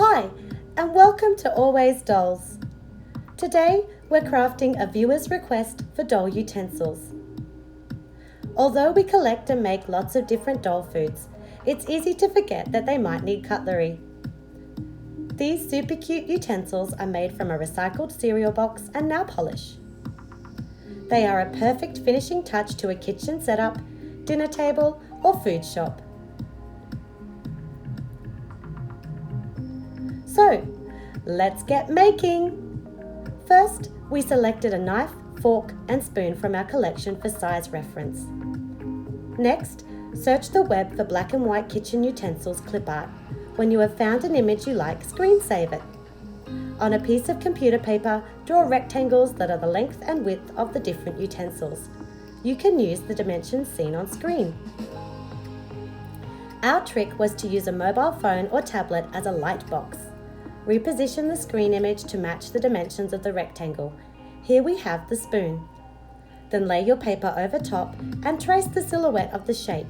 Hi, and welcome to Always Dolls. Today, we're crafting a viewer's request for doll utensils. Although we collect and make lots of different doll foods, it's easy to forget that they might need cutlery. These super cute utensils are made from a recycled cereal box and nail polish. They are a perfect finishing touch to a kitchen setup, dinner table, or food shop. So, let's get making! First, we selected a knife, fork and spoon from our collection for size reference. Next, search the web for black and white kitchen utensils clip art. When you have found an image you like, screen save it. On a piece of computer paper, draw rectangles that are the length and width of the different utensils. You can use the dimensions seen on screen. Our trick was to use a mobile phone or tablet as a light box. Reposition the screen image to match the dimensions of the rectangle. Here we have the spoon. Then lay your paper over top and trace the silhouette of the shape.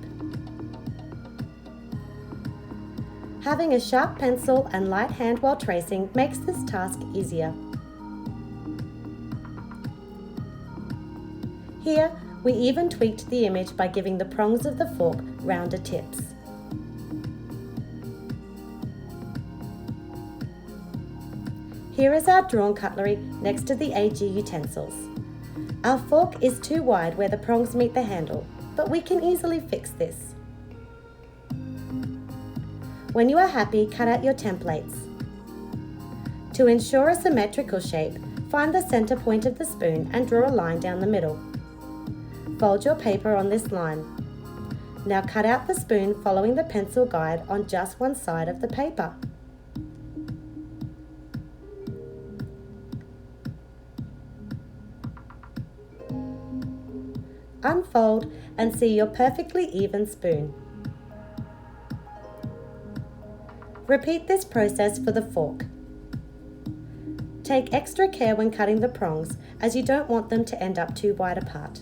Having a sharp pencil and light hand while tracing makes this task easier. Here, we even tweaked the image by giving the prongs of the fork rounder tips. Here is our drawn cutlery next to the AG utensils. Our fork is too wide where the prongs meet the handle, but we can easily fix this. When you are happy, cut out your templates. To ensure a symmetrical shape, find the center point of the spoon and draw a line down the middle. Fold your paper on this line. Now cut out the spoon following the pencil guide on just one side of the paper. Unfold and see your perfectly even spoon. Repeat this process for the fork. Take extra care when cutting the prongs as you don't want them to end up too wide apart.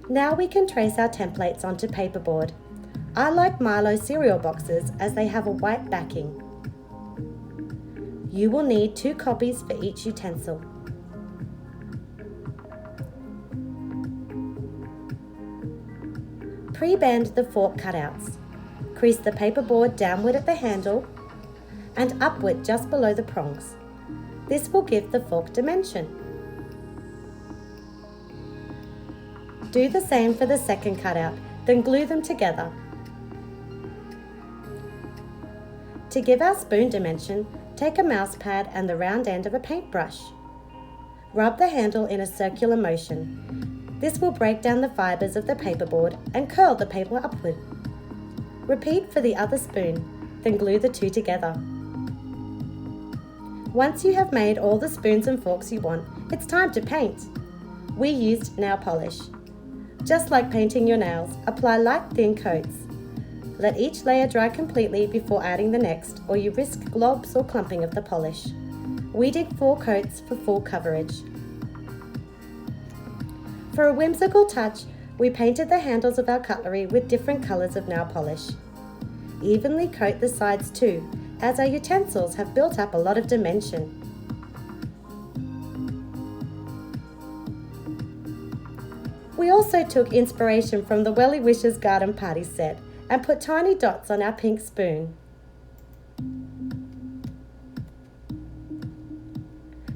Now we can trace our templates onto paperboard. I like Milo cereal boxes as they have a white backing. You will need 2 copies for each utensil. Pre-bend the fork cutouts. Crease the paperboard downward at the handle and upward just below the prongs. This will give the fork dimension. Do the same for the second cutout, then glue them together. To give our spoon dimension, take a mouse pad and the round end of a paintbrush. Rub the handle in a circular motion. This will break down the fibres of the paperboard and curl the paper upward. Repeat for the other spoon, then glue the two together. Once you have made all the spoons and forks you want, it's time to paint. We used nail polish. Just like painting your nails, apply light thin coats. Let each layer dry completely before adding the next, or you risk globs or clumping of the polish. We did 4 coats for full coverage. For a whimsical touch, we painted the handles of our cutlery with different colours of nail polish. Evenly coat the sides too, as our utensils have built up a lot of dimension. We also took inspiration from the Welly Wishes Garden Party set and put tiny dots on our pink spoon.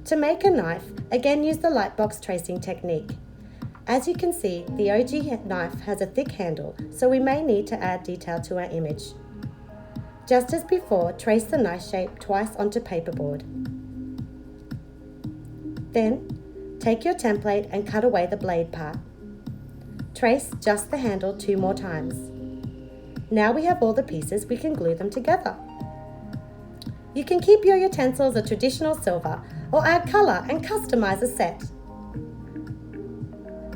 To make a knife, again use the lightbox tracing technique. As you can see, the OG knife has a thick handle, so we may need to add detail to our image. Just as before, trace the knife shape twice onto paperboard. Then, take your template and cut away the blade part. Trace just the handle 2 more times. Now we have all the pieces, we can glue them together. You can keep your utensils a traditional silver or add colour and customise a set.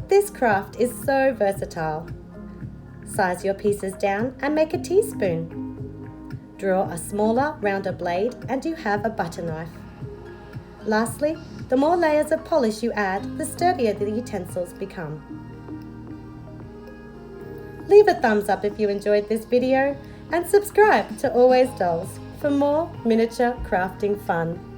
This craft is so versatile. Size your pieces down and make a teaspoon. Draw a smaller, rounder blade and you have a butter knife. Lastly, the more layers of polish you add, the sturdier the utensils become. Leave a thumbs up if you enjoyed this video and subscribe to Always Dolls for more miniature crafting fun.